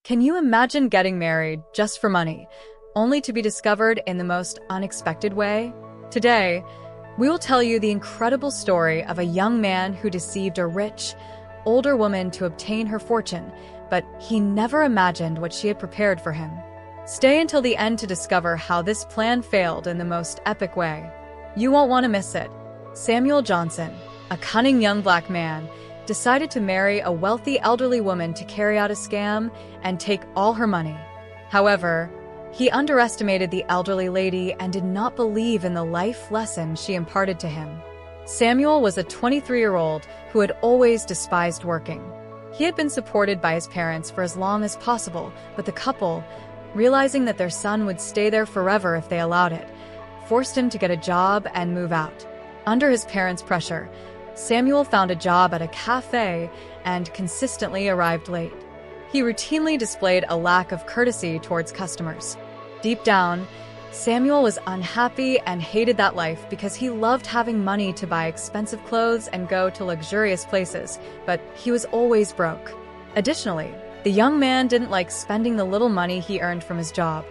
Can you imagine getting married just for money, only to be discovered in the most unexpected way? Today, we will tell you the incredible story of a young man who deceived a rich, older woman to obtain her fortune, but he never imagined what she had prepared for him. Stay until the end to discover how this plan failed in the most epic way. You won't want to miss it. Samuel Johnson, a cunning young black man, decided to marry a wealthy elderly woman to carry out a scam and take all her money. However, he underestimated the elderly lady and did not believe in the life lesson she imparted to him. Samuel was a 23-year-old who had always despised working. He had been supported by his parents for as long as possible, but the couple, realizing that their son would stay there forever if they allowed it, forced him to get a job and move out. Under his parents' pressure, Samuel found a job at a cafe and consistently arrived late. He routinely displayed a lack of courtesy towards customers. Deep down, Samuel was unhappy and hated that life because he loved having money to buy expensive clothes and go to luxurious places, but he was always broke. Additionally, the young man didn't like spending the little money he earned from his job,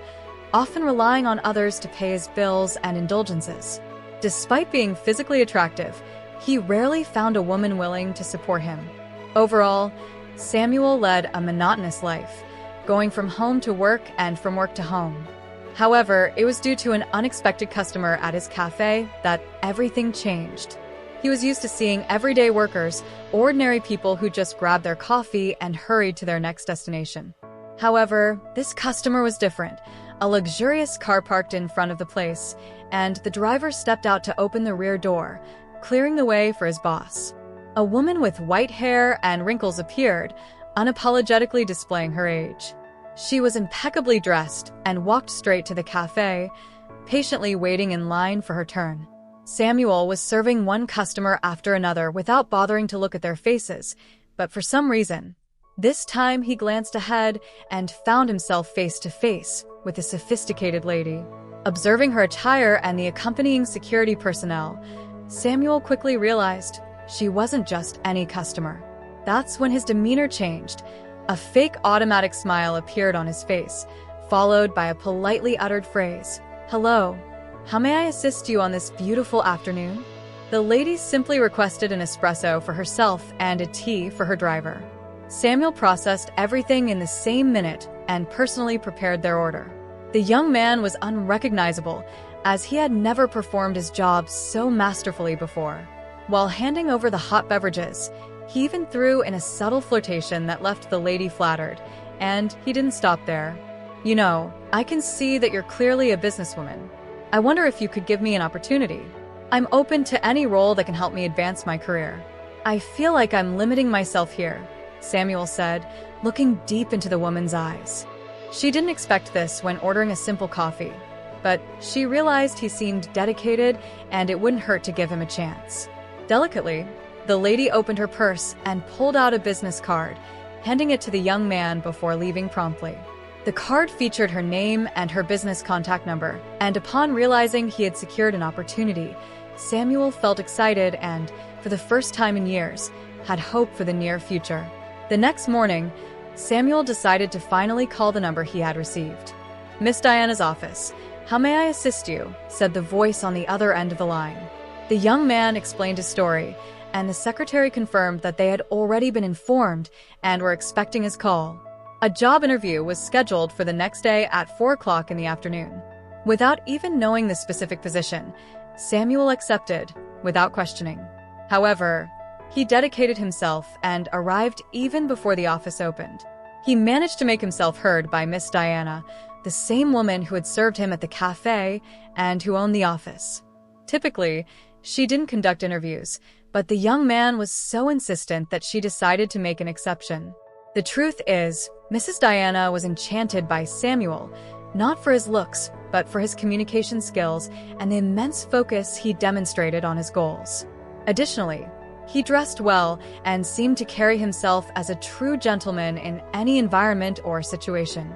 often relying on others to pay his bills and indulgences. Despite being physically attractive, he rarely found a woman willing to support him. Overall, Samuel led a monotonous life, going from home to work and from work to home. However, it was due to an unexpected customer at his cafe that everything changed. He was used to seeing everyday workers, ordinary people who just grabbed their coffee and hurried to their next destination. However, this customer was different. A luxurious car parked in front of the place, and the driver stepped out to open the rear door, clearing the way for his boss. A woman with white hair and wrinkles appeared, unapologetically displaying her age. She was impeccably dressed and walked straight to the cafe, patiently waiting in line for her turn. Samuel was serving one customer after another without bothering to look at their faces, but for some reason, this time he glanced ahead and found himself face to face with a sophisticated lady. Observing her attire and the accompanying security personnel, Samuel quickly realized she wasn't just any customer. That's when his demeanor changed. A fake automatic smile appeared on his face, followed by a politely uttered phrase, "Hello, how may I assist you on this beautiful afternoon?" The lady simply requested an espresso for herself and a tea for her driver. Samuel processed everything in the same minute and personally prepared their order. The young man was unrecognizable, as he had never performed his job so masterfully before. While handing over the hot beverages, he even threw in a subtle flirtation that left the lady flattered, and he didn't stop there. "You know, I can see that you're clearly a businesswoman. I wonder if you could give me an opportunity. I'm open to any role that can help me advance my career." "I feel like I'm limiting myself here," Samuel said, looking deep into the woman's eyes. She didn't expect this when ordering a simple coffee, but she realized he seemed dedicated and it wouldn't hurt to give him a chance. Delicately, the lady opened her purse and pulled out a business card, handing it to the young man before leaving promptly. The card featured her name and her business contact number, and upon realizing he had secured an opportunity, Samuel felt excited and, for the first time in years, had hope for the near future. The next morning, Samuel decided to finally call the number he had received. "Miss Diana's office. How may I assist you?" said the voice on the other end of the line. The young man explained his story, and the secretary confirmed that they had already been informed and were expecting his call. A job interview was scheduled for the next day at 4 o'clock in the afternoon. Without even knowing the specific position, Samuel accepted, without questioning. However, he dedicated himself and arrived even before the office opened. He managed to make himself heard by Miss Diana, the same woman who had served him at the cafe and who owned the office. Typically, she didn't conduct interviews, but the young man was so insistent that she decided to make an exception. The truth is, Mrs. Diana was enchanted by Samuel, not for his looks, but for his communication skills and the immense focus he demonstrated on his goals. Additionally, he dressed well and seemed to carry himself as a true gentleman in any environment or situation.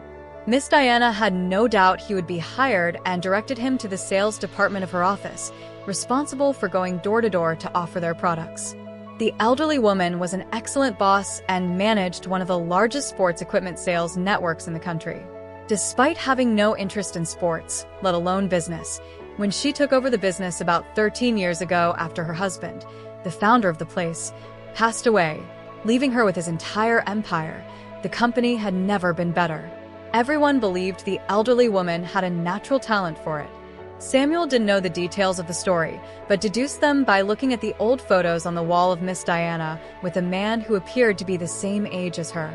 Miss Diana had no doubt he would be hired and directed him to the sales department of her office, responsible for going door to door to offer their products. The elderly woman was an excellent boss and managed one of the largest sports equipment sales networks in the country. Despite having no interest in sports, let alone business, when she took over the business about 13 years ago after her husband, the founder of the place, passed away, leaving her with his entire empire, the company had never been better. Everyone believed the elderly woman had a natural talent for it. Samuel didn't know the details of the story, but deduced them by looking at the old photos on the wall of Miss Diana with a man who appeared to be the same age as her.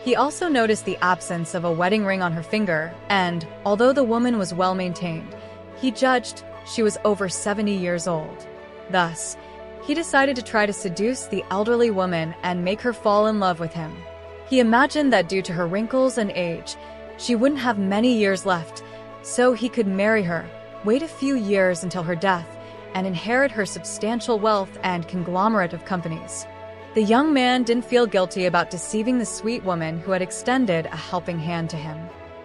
He also noticed the absence of a wedding ring on her finger, and, although the woman was well-maintained, he judged she was over 70 years old. Thus, he decided to try to seduce the elderly woman and make her fall in love with him. He imagined that due to her wrinkles and age, she wouldn't have many years left, so he could marry her, wait a few years until her death, and inherit her substantial wealth and conglomerate of companies. The young man didn't feel guilty about deceiving the sweet woman who had extended a helping hand to him.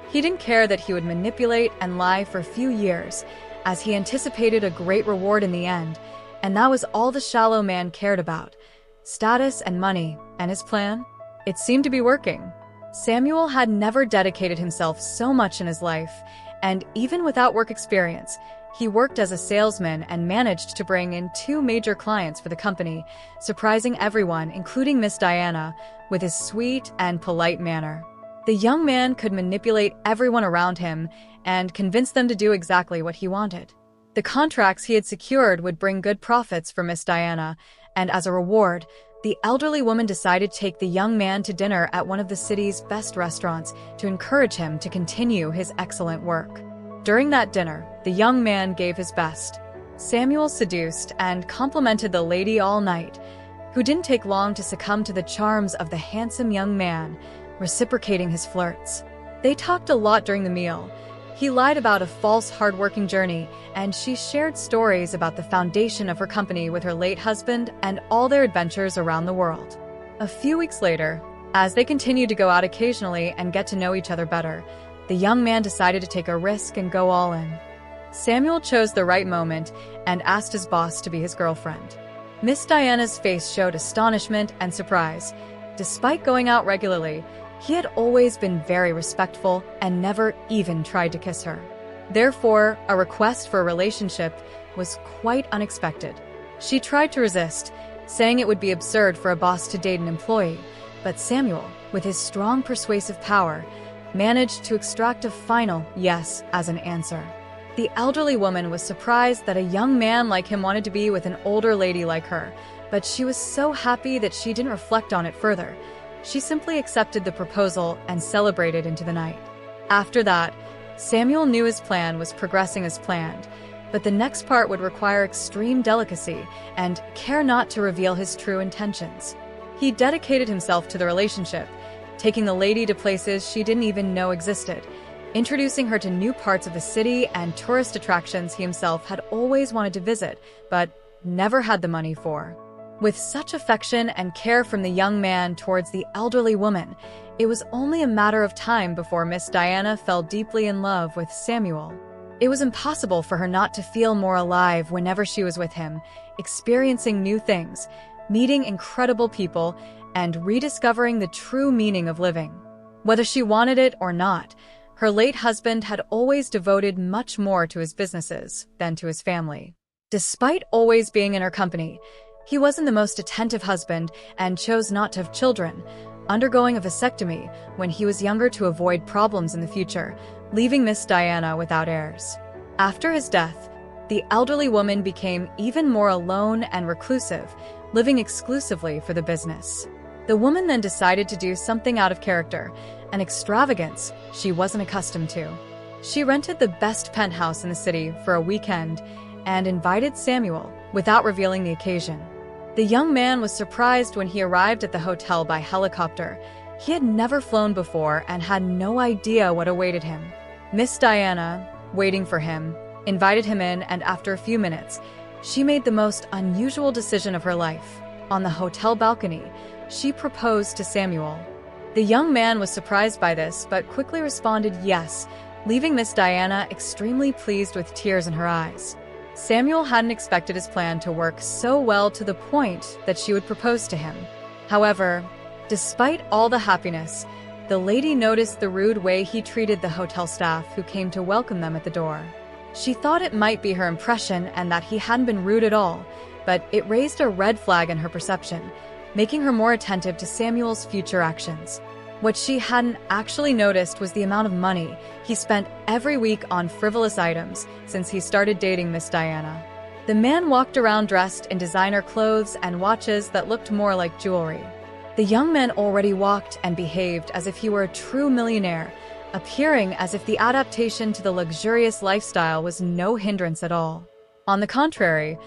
He didn't care that he would manipulate and lie for a few years, as he anticipated a great reward in the end, and that was all the shallow man cared about: status and money. And his plan? It seemed to be working. Samuel had never dedicated himself so much in his life, and even without work experience, he worked as a salesman and managed to bring in 2 major clients for the company, surprising everyone, including Miss Diana, with his sweet and polite manner. The young man could manipulate everyone around him and convince them to do exactly what he wanted. The contracts he had secured would bring good profits for Miss Diana, and as a reward, the elderly woman decided to take the young man to dinner at one of the city's best restaurants to encourage him to continue his excellent work. During that dinner, the young man gave his best. Samuel seduced and complimented the lady all night, who didn't take long to succumb to the charms of the handsome young man, reciprocating his flirts. They talked a lot during the meal. He lied about a false, hard-working journey, and she shared stories about the foundation of her company with her late husband and all their adventures around the world. A few weeks later, as they continued to go out occasionally and get to know each other better, the young man decided to take a risk and go all in. Samuel chose the right moment and asked his boss to be his girlfriend. Miss Diana's face showed astonishment and surprise. Despite going out regularly, he had always been very respectful and never even tried to kiss her. Therefore, a request for a relationship was quite unexpected. She tried to resist, saying it would be absurd for a boss to date an employee, but Samuel, with his strong persuasive power, managed to extract a final yes as an answer. The elderly woman was surprised that a young man like him wanted to be with an older lady like her, but she was so happy that she didn't reflect on it further. She simply accepted the proposal and celebrated into the night. After that, Samuel knew his plan was progressing as planned, but the next part would require extreme delicacy and care not to reveal his true intentions. He dedicated himself to the relationship, taking the lady to places she didn't even know existed, introducing her to new parts of the city and tourist attractions he himself had always wanted to visit, but never had the money for. With such affection and care from the young man towards the elderly woman, it was only a matter of time before Miss Diana fell deeply in love with Samuel. It was impossible for her not to feel more alive whenever she was with him, experiencing new things, meeting incredible people, and rediscovering the true meaning of living. Whether she wanted it or not, her late husband had always devoted much more to his businesses than to his family. Despite always being in her company, he wasn't the most attentive husband and chose not to have children, undergoing a vasectomy when he was younger to avoid problems in the future, leaving Miss Diana without heirs. After his death, the elderly woman became even more alone and reclusive, living exclusively for the business. The woman then decided to do something out of character, an extravagance she wasn't accustomed to. She rented the best penthouse in the city for a weekend and invited Samuel, without revealing the occasion. The young man was surprised when he arrived at the hotel by helicopter. He had never flown before and had no idea what awaited him. Miss Diana, waiting for him, invited him in, and after a few minutes, she made the most unusual decision of her life. On the hotel balcony, she proposed to Samuel. The young man was surprised by this, but quickly responded yes, leaving Miss Diana extremely pleased with tears in her eyes. Samuel hadn't expected his plan to work so well to the point that she would propose to him. However, despite all the happiness, the lady noticed the rude way he treated the hotel staff who came to welcome them at the door. She thought it might be her impression and that he hadn't been rude at all, but it raised a red flag in her perception, making her more attentive to Samuel's future actions. What she hadn't actually noticed was the amount of money he spent every week on frivolous items since he started dating Miss Diana. The man walked around dressed in designer clothes and watches that looked more like jewelry. The young man already walked and behaved as if he were a true millionaire, appearing as if the adaptation to the luxurious lifestyle was no hindrance at all. On the contrary,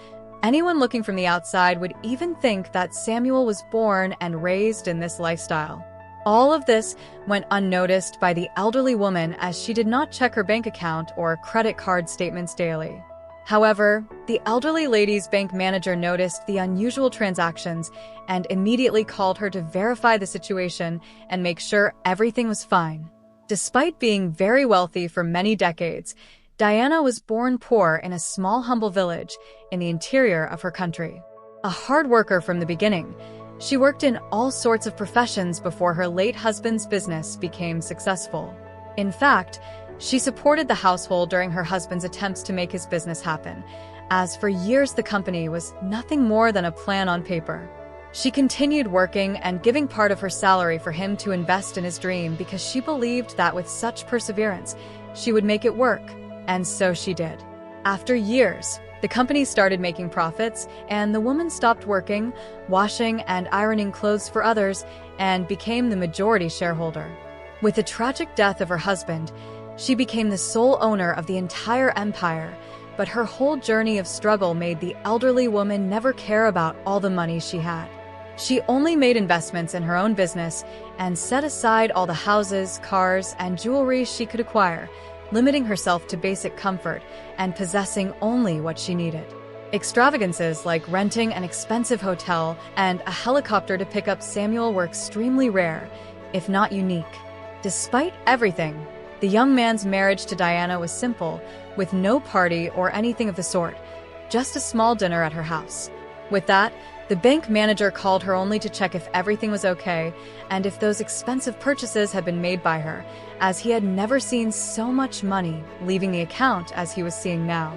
anyone looking from the outside would even think that Samuel was born and raised in this lifestyle. All of this went unnoticed by the elderly woman as she did not check her bank account or credit card statements daily. However, the elderly lady's bank manager noticed the unusual transactions and immediately called her to verify the situation and make sure everything was fine. Despite being very wealthy for many decades, Diana was born poor in a small, humble village in the interior of her country. A hard worker from the beginning, she worked in all sorts of professions before her late husband's business became successful. In fact, she supported the household during her husband's attempts to make his business happen, as for years the company was nothing more than a plan on paper. She continued working and giving part of her salary for him to invest in his dream because she believed that with such perseverance, she would make it work, and so she did. After years, the company started making profits, and the woman stopped working, washing and ironing clothes for others, and became the majority shareholder. With the tragic death of her husband, she became the sole owner of the entire empire, but her whole journey of struggle made the elderly woman never care about all the money she had. She only made investments in her own business and set aside all the houses, cars, and jewelry she could acquire, limiting herself to basic comfort and possessing only what she needed. Extravagances like renting an expensive hotel and a helicopter to pick up Samuel were extremely rare, if not unique. Despite everything, the young man's marriage to Diana was simple, with no party or anything of the sort, just a small dinner at her house. With that, the bank manager called her only to check if everything was okay and if those expensive purchases had been made by her, as he had never seen so much money leaving the account as he was seeing now.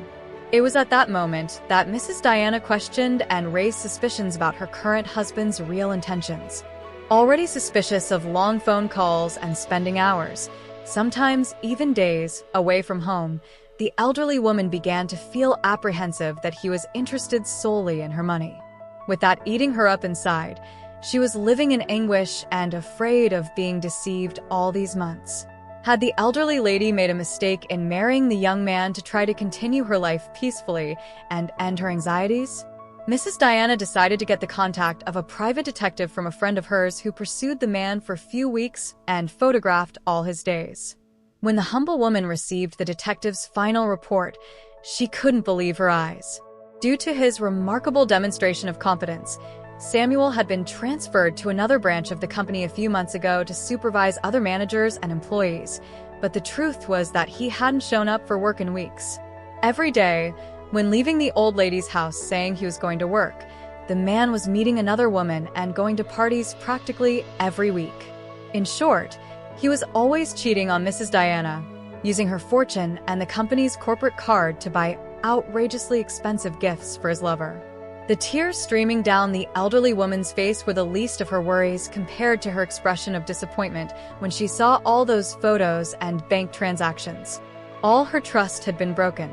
It was at that moment that Mrs. Diana questioned and raised suspicions about her current husband's real intentions. Already suspicious of long phone calls and spending hours, sometimes even days, away from home, the elderly woman began to feel apprehensive that he was interested solely in her money. With that eating her up inside, she was living in anguish and afraid of being deceived all these months. Had the elderly lady made a mistake in marrying the young man to try to continue her life peacefully and end her anxieties? Mrs. Diana decided to get the contact of a private detective from a friend of hers who pursued the man for a few weeks and photographed all his days. When the humble woman received the detective's final report, she couldn't believe her eyes. Due to his remarkable demonstration of competence, Samuel had been transferred to another branch of the company a few months ago to supervise other managers and employees, but the truth was that he hadn't shown up for work in weeks. Every day, when leaving the old lady's house saying he was going to work, the man was meeting another woman and going to parties practically every week. In short, he was always cheating on Mrs. Diana, using her fortune and the company's corporate card to buy outrageously expensive gifts for his lover. The tears streaming down the elderly woman's face were the least of her worries compared to her expression of disappointment when she saw all those photos and bank transactions. All her trust had been broken.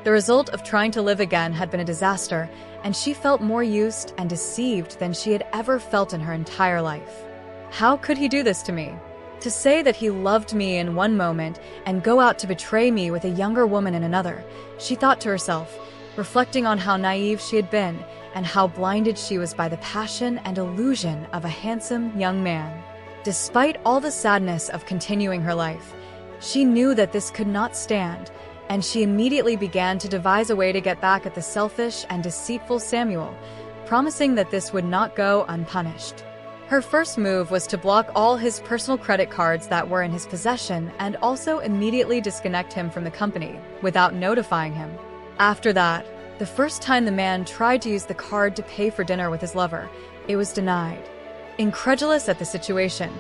The result of trying to live again had been a disaster, and she felt more used and deceived than she had ever felt in her entire life. How could he do this to me? To say that he loved me in one moment and go out to betray me with a younger woman in another, she thought to herself, reflecting on how naive she had been and how blinded she was by the passion and illusion of a handsome young man. Despite all the sadness of continuing her life, she knew that this could not stand, and she immediately began to devise a way to get back at the selfish and deceitful Samuel, promising that this would not go unpunished. Her first move was to block all his personal credit cards that were in his possession and also immediately disconnect him from the company without notifying him. After that, The first time the man tried to use the card to pay for dinner with his lover, it was denied. Incredulous at the situation,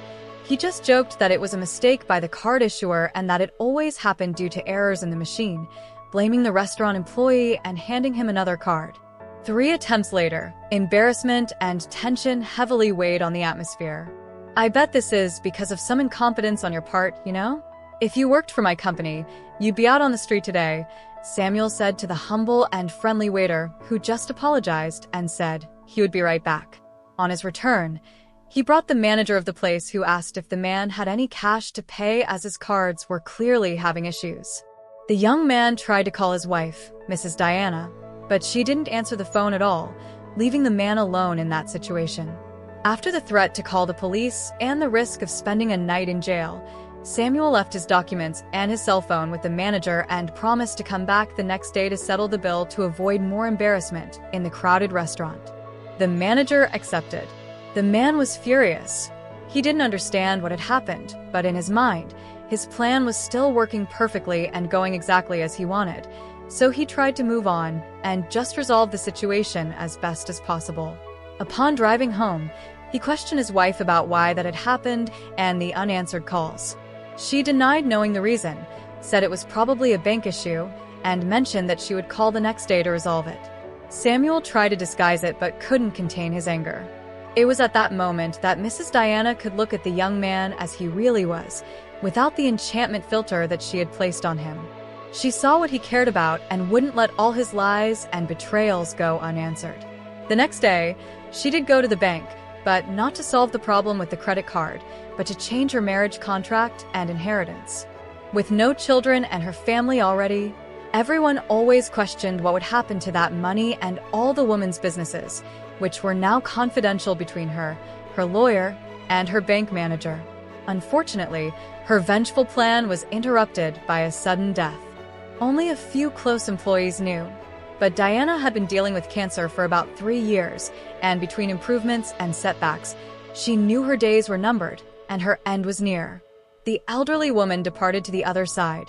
he just joked that it was a mistake by the card issuer and that it always happened due to errors in the machine, blaming the restaurant employee and handing him another card. 3 attempts later, embarrassment and tension heavily weighed on the atmosphere. "I bet this is because of some incompetence on your part, you know? If you worked for my company, you'd be out on the street today," Samuel said to the humble and friendly waiter, who just apologized and said he would be right back. On his return, he brought the manager of the place, who asked if the man had any cash to pay, as his cards were clearly having issues. The young man tried to call his wife, Mrs. Diana, but she didn't answer the phone at all, leaving the man alone in that situation. After the threat to call the police and the risk of spending a night in jail, Samuel left his documents and his cell phone with the manager and promised to come back the next day to settle the bill to avoid more embarrassment in the crowded restaurant. The manager accepted. The man was furious. He didn't understand what had happened, but in his mind, his plan was still working perfectly and going exactly as he wanted, so he tried to move on and just resolve the situation as best as possible. Upon driving home, he questioned his wife about why that had happened and the unanswered calls. She denied knowing the reason, said it was probably a bank issue, and mentioned that she would call the next day to resolve it. Samuel tried to disguise it but couldn't contain his anger. It was at that moment that Mrs. Diana could look at the young man as he really was, without the enchantment filter that she had placed on him. She saw what he cared about and wouldn't let all his lies and betrayals go unanswered. The next day, she did go to the bank, but not to solve the problem with the credit card, but to change her marriage contract and inheritance. With no children and her family already, everyone always questioned what would happen to that money and all the woman's businesses, which were now confidential between her, her lawyer, and her bank manager. Unfortunately, her vengeful plan was interrupted by a sudden death. Only a few close employees knew, but Diana had been dealing with cancer for about 3 years, and between improvements and setbacks, she knew her days were numbered and her end was near. The elderly woman departed to the other side,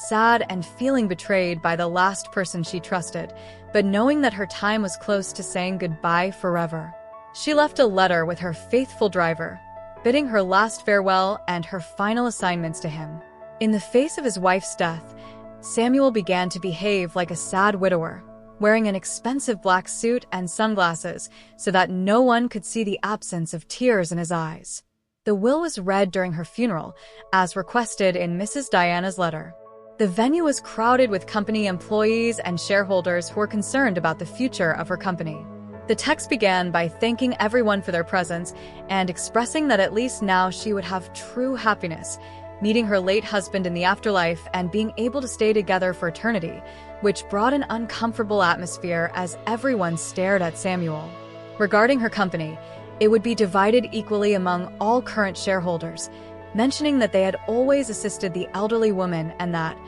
sad and feeling betrayed by the last person she trusted, but knowing that her time was close to saying goodbye forever. She left a letter with her faithful driver, bidding her last farewell and her final assignments to him. In the face of his wife's death, Samuel began to behave like a sad widower, wearing an expensive black suit and sunglasses so that no one could see the absence of tears in his eyes. The will was read during her funeral, as requested in Mrs. Diana's letter. The venue was crowded with company employees and shareholders who were concerned about the future of her company. The text began by thanking everyone for their presence and expressing that at least now she would have true happiness, meeting her late husband in the afterlife and being able to stay together for eternity, which brought an uncomfortable atmosphere as everyone stared at Samuel. Regarding her company, it would be divided equally among all current shareholders, mentioning that they had always assisted the elderly woman and that,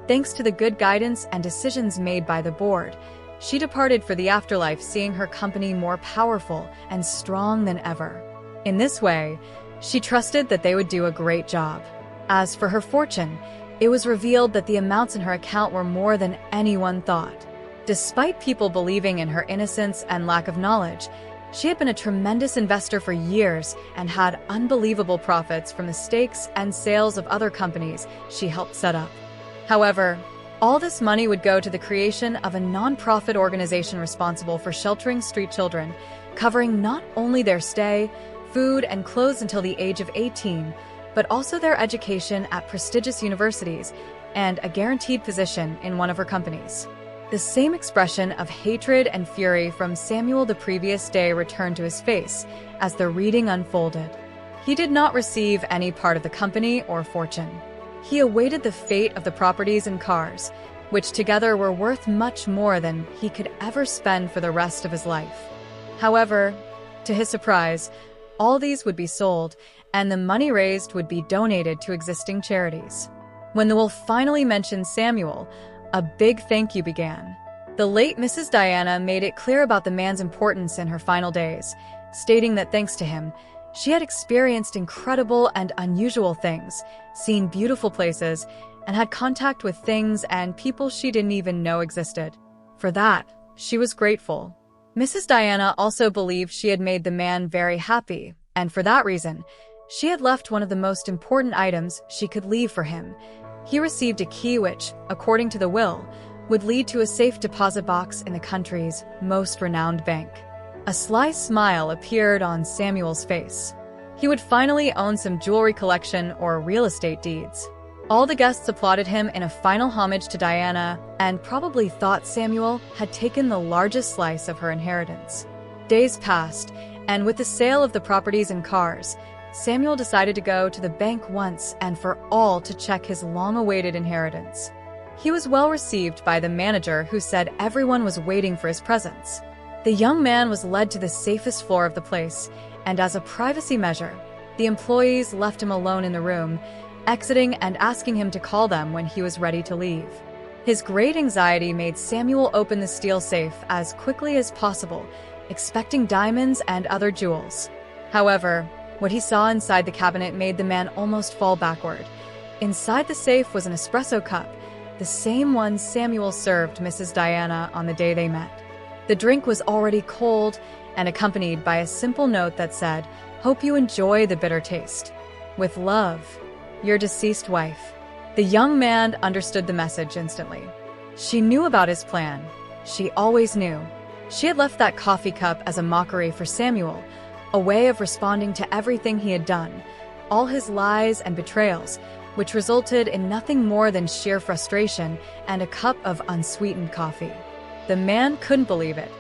thanks to the good guidance and decisions made by the board, she departed for the afterlife, seeing her company more powerful and strong than ever. In this way, she trusted that they would do a great job. As for her fortune, it was revealed that the amounts in her account were more than anyone thought. Despite people believing in her innocence and lack of knowledge, she had been a tremendous investor for years and had unbelievable profits from the stakes and sales of other companies she helped set up. However, all this money would go to the creation of a non-profit organization responsible for sheltering street children, covering not only their stay, food, and clothes until the age of 18, but also their education at prestigious universities and a guaranteed position in one of her companies. The same expression of hatred and fury from Samuel the previous day returned to his face as the reading unfolded. He did not receive any part of the company or fortune. He awaited the fate of the properties and cars, which together were worth much more than he could ever spend for the rest of his life. However, to his surprise, all these would be sold, and the money raised would be donated to existing charities. When the will finally mentioned Samuel, a big thank you began. The late Mrs. Diana made it clear about the man's importance in her final days, stating that thanks to him, she had experienced incredible and unusual things, seen beautiful places, and had contact with things and people she didn't even know existed. For that, She was grateful. Mrs. Diana also believed she had made the man very happy, and for that reason, she had left one of the most important items she could leave for him. He received a key which, according to the will, would lead to a safe deposit box in the country's most renowned bank. A sly smile appeared on Samuel's face. He would finally own some jewelry collection or real estate deeds. All the guests applauded him in a final homage to Diana and probably thought Samuel had taken the largest slice of her inheritance. Days passed, and with the sale of the properties and cars, Samuel decided to go to the bank once and for all to check his long-awaited inheritance. He was well received by the manager, who said everyone was waiting for his presence. The young man was led to the safest floor of the place, and as a privacy measure, the employees left him alone in the room, exiting and asking him to call them when he was ready to leave. His great anxiety made Samuel open the steel safe as quickly as possible, expecting diamonds and other jewels. However, what he saw inside the cabinet made the man almost fall backward. Inside the safe was an espresso cup, the same one Samuel served Mrs. Diana on the day they met. The drink was already cold and accompanied by a simple note that said, "Hope you enjoy the bitter taste. With love, your deceased wife." The young man understood the message instantly. She knew about his plan. She always knew. She had left that coffee cup as a mockery for Samuel, a way of responding to everything he had done, all his lies and betrayals, which resulted in nothing more than sheer frustration and a cup of unsweetened coffee. The man couldn't believe it.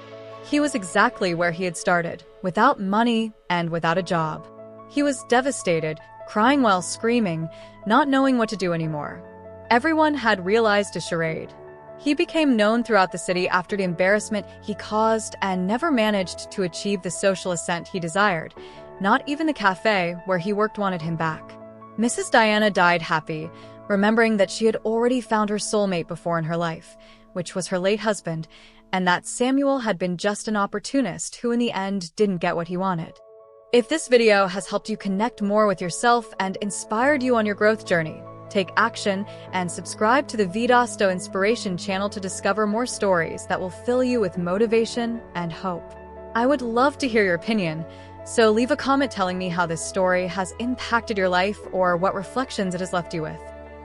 He was exactly where he had started, without money and without a job. He was devastated, crying while screaming, not knowing what to do anymore. Everyone had realized a charade. He became known throughout the city after the embarrassment he caused and never managed to achieve the social ascent he desired. Not even the cafe where he worked wanted him back. Mrs. Diana died happy, remembering that she had already found her soulmate before in her life, which was her late husband, and that Samuel had been just an opportunist who in the end didn't get what he wanted. If this video has helped you connect more with yourself and inspired you on your growth journey, take action and subscribe to the Vidas Inspiration channel to discover more stories that will fill you with motivation and hope. I would love to hear your opinion, so leave a comment telling me how this story has impacted your life or what reflections it has left you with.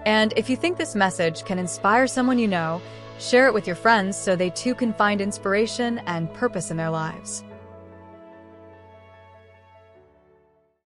And if you think this message can inspire someone you know, share it with your friends so they too can find inspiration and purpose in their lives.